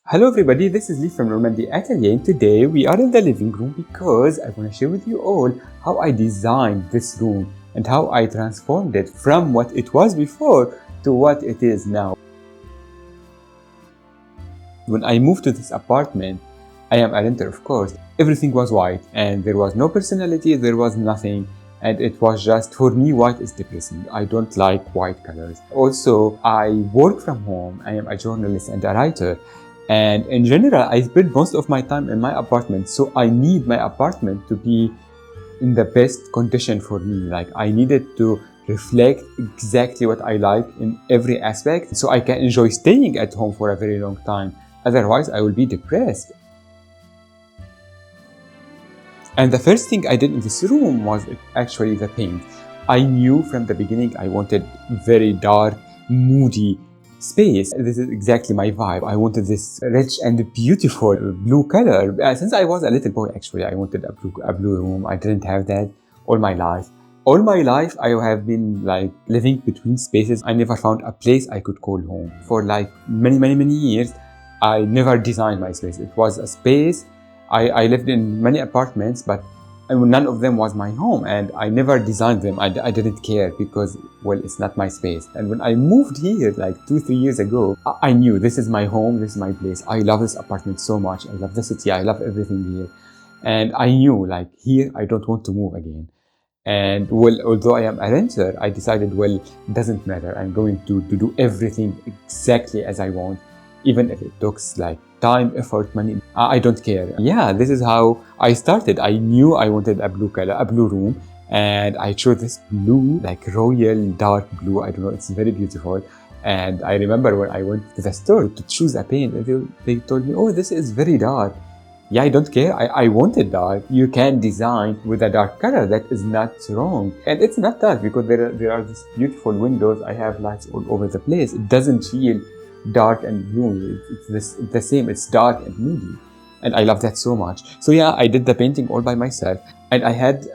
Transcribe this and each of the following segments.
Hello everybody, this is Lee from Normandy Atelier, and today we are in the living room because I want to share with you all how I designed this room and how I transformed it from what it was before to what it is now. When I moved to this apartment, I am a renter of course, everything was white and there was no personality, there was nothing, and it was just, for me, white is depressing. I don't like white colors. Also, I work from home, I am a journalist and a writer. And in general, I spend most of my time in my apartment, so I need my apartment to be in the best condition for me. Like, I need it to reflect exactly what I like in every aspect, so I can enjoy staying at home for a very long time. Otherwise, I will be depressed. And the first thing I did in this room was actually the paint. I knew from the beginning I wanted very dark, moody space. This is exactly my vibe. I wanted this rich and beautiful blue color. Since I was a little boy, actually, I wanted a blue room. I didn't have that all my life. All my life, I have been like living between spaces. I never found a place I could call home. For like many years, I never designed my space. It was a space. I lived in many apartments, but none of them was my home, and I never designed them. I didn't care because, well, it's not my space. And when I moved here like 2-3 years ago, I knew this is my home, this is my place. I love this apartment so much. I love the city. I love everything here. And I knew, like, here, I don't want to move again. And well, although I am a renter, I decided, well, it doesn't matter. I'm going to do everything exactly as I want, even if it takes like time, effort, money. I don't care. Yeah, this is how I started. I knew I wanted a blue color, a blue room, and I chose this blue, like royal dark blue. I don't know, it's very beautiful. And I remember when I went to the store to choose a paint, they told me, oh, this is very dark. Yeah, I don't care. I wanted dark. You can design with a dark color. That is not wrong. And it's not dark because there are these beautiful windows. I have lights all over the place. It doesn't feel dark and gloomy. It's the same. It's dark and moody. And I love that so much. So yeah, I did the painting all by myself. And I had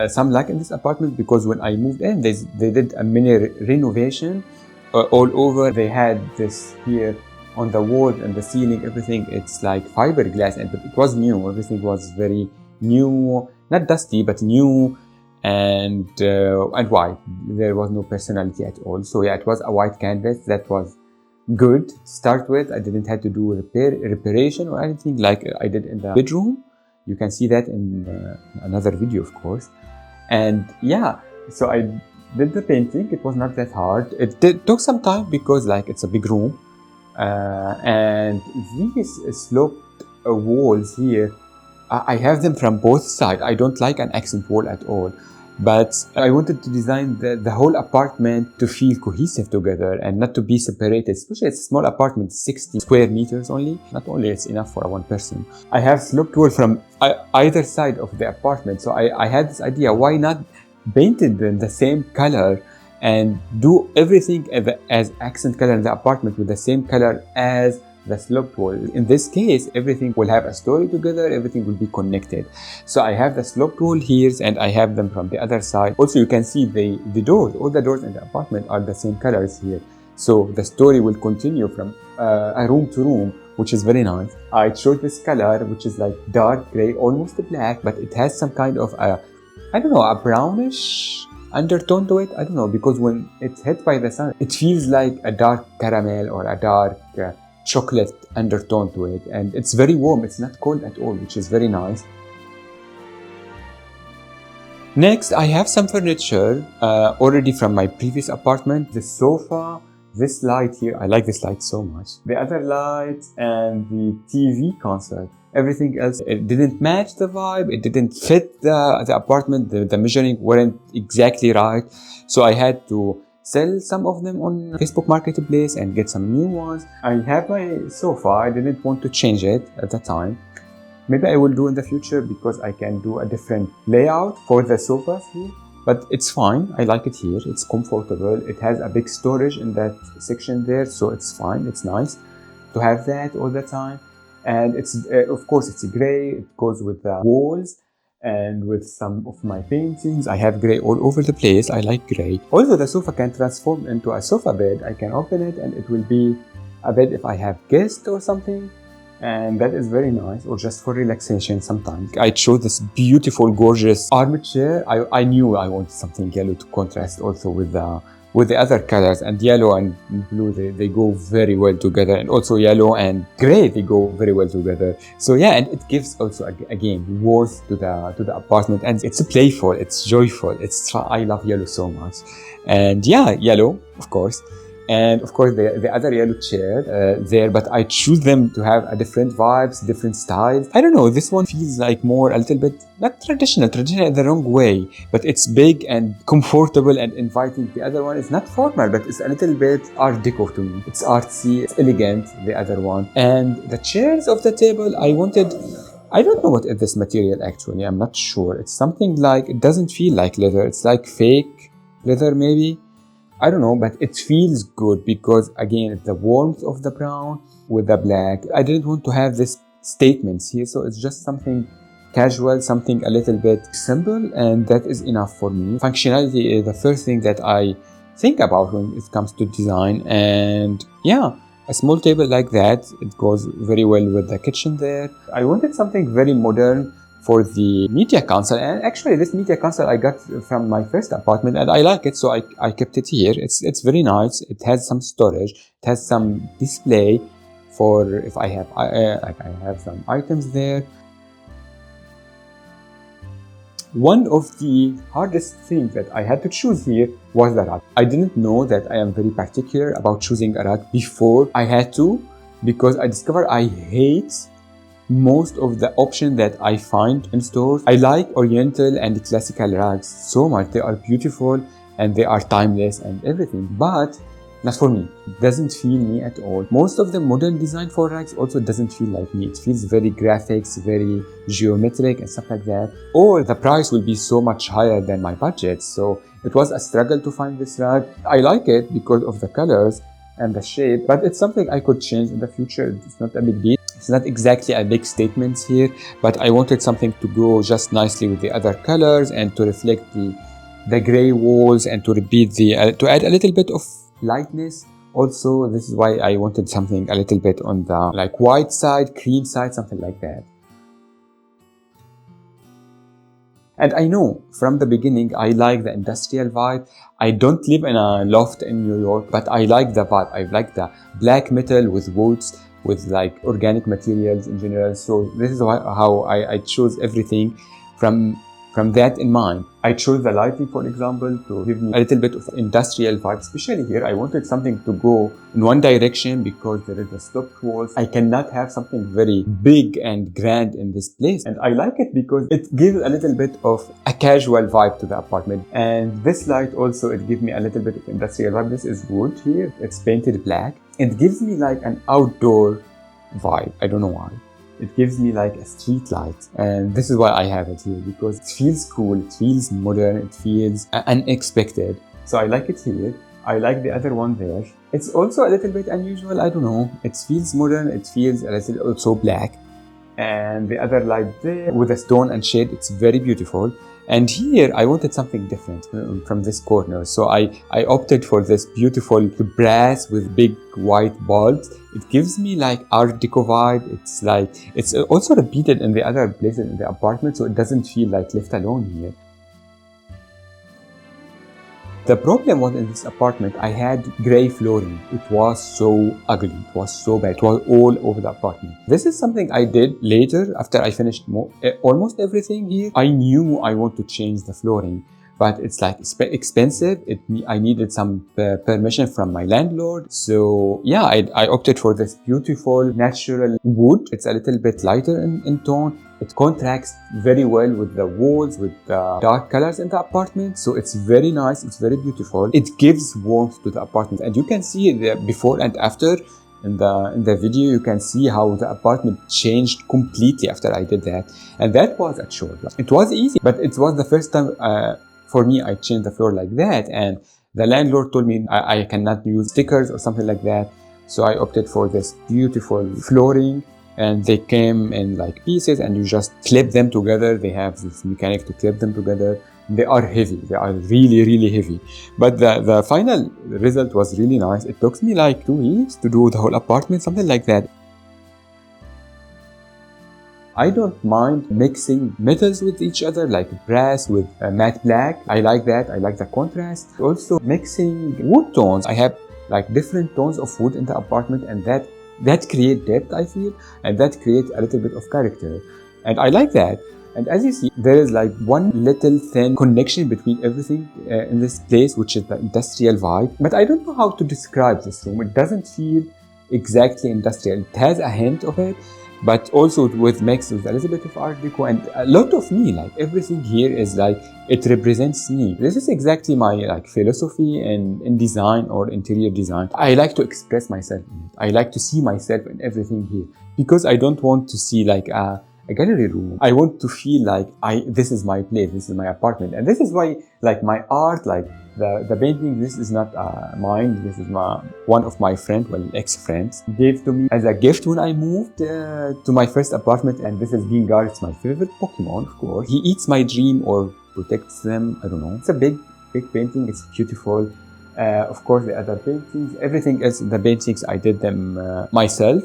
some luck in this apartment because when I moved in, they did a mini renovation all over. They had this here on the wall and the ceiling, everything. It's like fiberglass, and it was new. Everything was very new, not dusty, but new and white. There was no personality at all. So yeah, it was a white canvas. That was good to start with. I didn't have to do reparation or anything like I did in the bedroom. You can see that in another video, of course. And yeah, so I did the painting. It was not that hard. It took some time because like it's a big room. And these sloped walls here, I have them from both sides. I don't like an accent wall at all, but I wanted to design the whole apartment to feel cohesive together and not to be separated. Especially it's a small apartment, 60 square meters only. Not only it's enough for one person. I have sloped wall from either side of the apartment, so I had this idea, why not paint it in the same color and do everything as accent color in the apartment with the same color as the sloped wall. In this case, everything will have a story together, everything will be connected. So I have the sloped wall here and I have them from the other side. Also, you can see the doors, all the doors in the apartment are the same colors here. So the story will continue from a room to room, which is very nice. I chose this color, which is like dark gray, almost black, but it has some kind of I don't know, a brownish undertone to it. I don't know, because when it's hit by the sun, it feels like a dark caramel or a dark chocolate undertone to it, and it's very warm. It's not cold at all, which is very nice. Next, I have some furniture already from my previous apartment. The sofa, this light here, I like this light so much. The other light and the TV console. Everything else, it didn't match the vibe. It didn't fit the apartment. The measuring weren't exactly right. So I had to sell some of them on Facebook Marketplace and get some new ones. I have my sofa. I didn't want to change it at the time. Maybe I will do in the future because I can do a different layout for the sofas here. But it's fine. I like it here. It's comfortable. It has a big storage in that section there. So it's fine. It's nice to have that all the time. And it's, of course, it's gray. It goes with the walls and with some of my paintings. I have gray all over the place. I like gray. Also, the sofa can transform into a sofa bed. I can open it and it will be a bed if I have guests or something. and that is very nice, or just for relaxation sometimes. I chose this beautiful, gorgeous armchair. I knew I wanted something yellow to contrast also with the other colors, and yellow and blue, they go very well together, and also yellow and gray, they go very well together. So yeah, and it gives also again warmth to the apartment, and it's playful, it's joyful. I love yellow so much, and yeah, yellow of course. And of course the other yellow chair there, but I choose them to have a different vibes, different styles. I don't know, this one feels like more a little bit, not traditional in the wrong way, but it's big and comfortable and inviting. The other one is not formal, but it's a little bit art deco to me. It's artsy, it's elegant, the other one. And the chairs of the table, I don't know what is this material actually, I'm not sure. It's something like, it doesn't feel like leather, it's like fake leather maybe. I don't know, but it feels good because again, it's the warmth of the brown with the black. I didn't want to have this statements here, so it's just something casual, something a little bit simple, and that is enough for me. Functionality is the first thing that I think about when it comes to design, and yeah, a small table like that, it goes very well with the kitchen there. I wanted something very modern for the media console, and actually this media console I got from my first apartment and I like it, so I kept it here. It's very nice. It has some storage, it has some display for if I have some items there. One of the hardest things that I had to choose here was the rug. I didn't know that I am very particular about choosing a rug before I had to, because I discovered I hate most of the options that I find in stores. I like oriental and classical rugs so much. They are beautiful and they are timeless and everything, but not for me. It doesn't feel me at all. Most of the modern design for rugs also doesn't feel like me. It feels very graphics, very geometric and stuff like that. Or the price will be so much higher than my budget. So it was a struggle to find this rug. I like it because of the colors and the shape, but it's something I could change in the future. It's not a big deal. It's not exactly a big statement here, but I wanted something to go just nicely with the other colors and to reflect the gray walls and to repeat to add a little bit of lightness. Also, this is why I wanted something a little bit on the like white side, cream side, something like that. And I know from the beginning, I like the industrial vibe. I don't live in a loft in New York, but I like the vibe. I like the black metal with woods, with like organic materials in general. So this is how I chose everything from that in mind. I chose the lighting, for example, to give me a little bit of industrial vibe. Especially here, I wanted something to go in one direction because there is a sloped walls. I cannot have something very big and grand in this place. And I like it because it gives a little bit of a casual vibe to the apartment. And this light also, it gives me a little bit of industrial vibe. This is wood here. It's painted black. It gives me like an outdoor vibe. I don't know why. It gives me like a street light, and this is why I have it here, because it feels cool, it feels modern, it feels unexpected. So I like it here. I like the other one there. It's also a little bit unusual, I don't know. It feels modern, it feels a little also black. And the other light there with a stone and shade, it's very beautiful. And here I wanted something different from this corner. So I opted for this beautiful brass with big white bulbs. It gives me like art deco vibe. It's also repeated in the other places in the apartment, so it doesn't feel like left alone here. The problem was in this apartment, I had gray flooring. It was so ugly, it was so bad, it was all over the apartment. This is something I did later after I finished almost everything here. I knew I want to change the flooring, but it's like expensive. I needed some permission from my landlord. So yeah, I opted for this beautiful natural wood. It's a little bit lighter in tone. It contrasts very well with the walls, with the dark colors in the apartment. So it's very nice, it's very beautiful. It gives warmth to the apartment. And you can see the before and after in the video. You can see how the apartment changed completely after I did that. And that was a chore. It was easy, but it was the first time for me I changed the floor like that. And the landlord told me I cannot use stickers or something like that. So I opted for this beautiful flooring. And they came in like pieces and you just clip them together. They have this mechanic to clip them together. They are heavy. They are really, really heavy. But the final result was really nice. It took me like 2 weeks to do the whole apartment, something like that. I don't mind mixing metals with each other, like brass with matte black. I like that. I like the contrast. Also mixing wood tones. I have like different tones of wood in the apartment, and that create depth, I feel, and that creates a little bit of character. And I like that. And as you see, there is like one little thin connection between everything in this place, which is the industrial vibe. But I don't know how to describe this room. It doesn't feel exactly industrial. It has a hint of it, but also with mixed with a little bit of art deco and a lot of me. Like everything here is like, it represents me. This is exactly my like philosophy in design or interior design. I like to express myself in it. I like to see myself in everything here, because I don't want to see like a gallery room. I want to feel like this is my place, this is my apartment. And this is why like my art, like the painting, this is not mine. This is one of my friends, well, ex-friends, gave to me as a gift when I moved to my first apartment. And this is Gengar. It's my favorite Pokemon, of course. He eats my dream or protects them. I don't know. It's a big painting. It's beautiful. Of course, the other paintings, everything else, the paintings, I did them myself.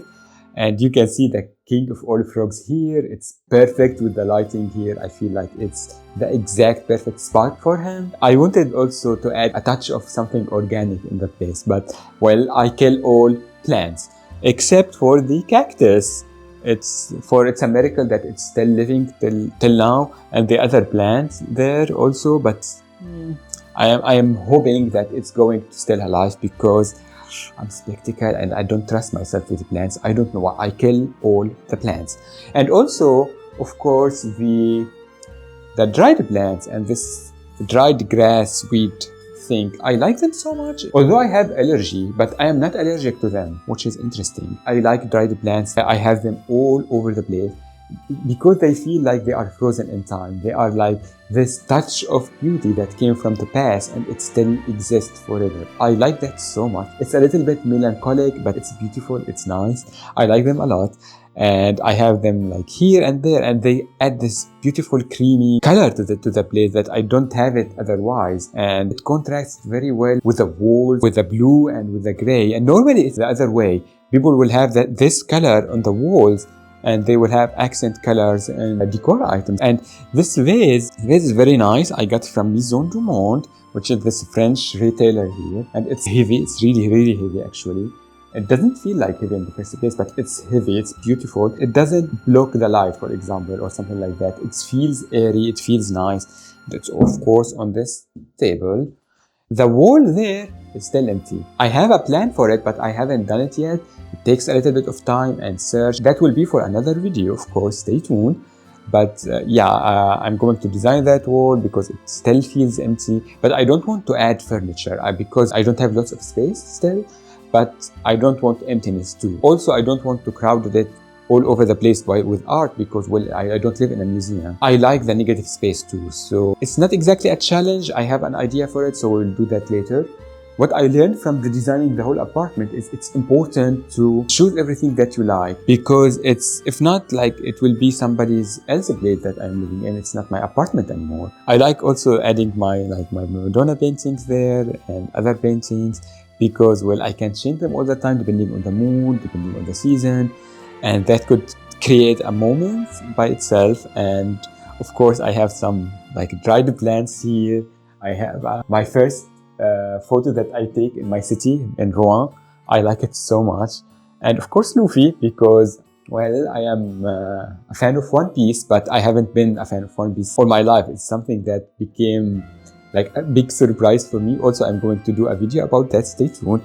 And you can see the king of all frogs here. It's perfect with the lighting here. I feel like it's the exact perfect spot for him. I wanted also to add a touch of something organic in the place, but well, I kill all plants except for the cactus. It's a miracle that it's still living till now, and the other plants there also. But I am hoping that it's going to still alive, because I'm skeptical and I don't trust myself with the plants. I don't know why. I kill all the plants. And also, of course, the dried plants and this dried grass weed thing, I like them so much. Although I have allergy, but I am not allergic to them, which is interesting. I like dried plants. I have them all over the place, because they feel like they are frozen in time. They are like this touch of beauty that came from the past and it still exists forever. I like that so much. It's a little bit melancholic, but it's beautiful, it's nice. I like them a lot. And I have them like here and there, and they add this beautiful creamy color to the place that I don't have it otherwise. And it contrasts very well with the walls, with the blue and with the gray. And normally it's the other way. People will have this color on the walls, and they will have accent colors and decor items. And this vase is very nice. I got from Maison du Monde, which is this French retailer here. And it's heavy. It's really, really heavy, actually. It doesn't feel like heavy in the first place, but it's heavy, it's beautiful. It doesn't block the light, for example, or something like that. It feels airy, it feels nice. That's of course on this table. The wall there is still empty. I have a plan for it, but I haven't done it yet. It takes a little bit of time and search. That will be for another video, of course, stay tuned. But I'm going to design that wall because it still feels empty. But I don't want to add furniture because I don't have lots of space still. But I don't want emptiness too. Also, I don't want to crowd it all over the place with art, because well, I don't live in a museum. I like the negative space too. So it's not exactly a challenge. I have an idea for it, so we'll do that later. What I learned from the designing the whole apartment is it's important to choose everything that you like, because if not, like, it will be somebody's else's place that I'm living in. It's not my apartment anymore. I like also adding my Madonna paintings there and other paintings, because well, I can change them all the time depending on the mood, depending on the season, and that could create a moment by itself. And of course, I have some like dried plants here. I have my first photo that I take in my city in Rouen. I like it so much. And of course Luffy, because well, I am a fan of One Piece, but I haven't been a fan of One Piece all my life. It's something that became like a big surprise for me. Also, I'm going to do a video about that. Stay tuned.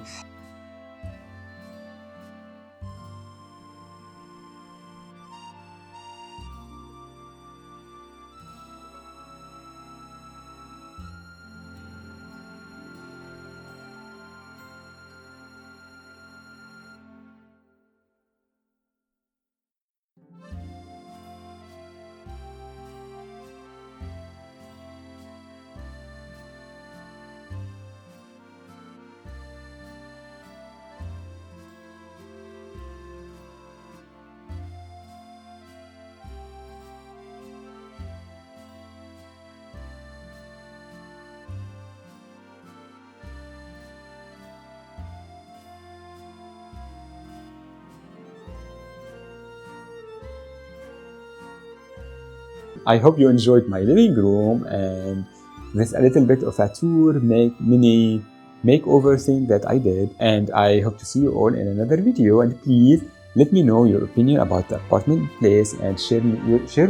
I hope you enjoyed my living room and this a little bit of a tour, mini makeover thing that I did. And I hope to see you all in another video. And please let me know your opinion about the apartment place and share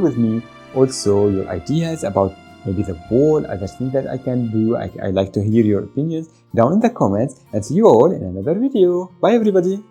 with me also your ideas about maybe the wall, other things that I can do. I like to hear your opinions down in the comments, and see you all in another video. Bye everybody.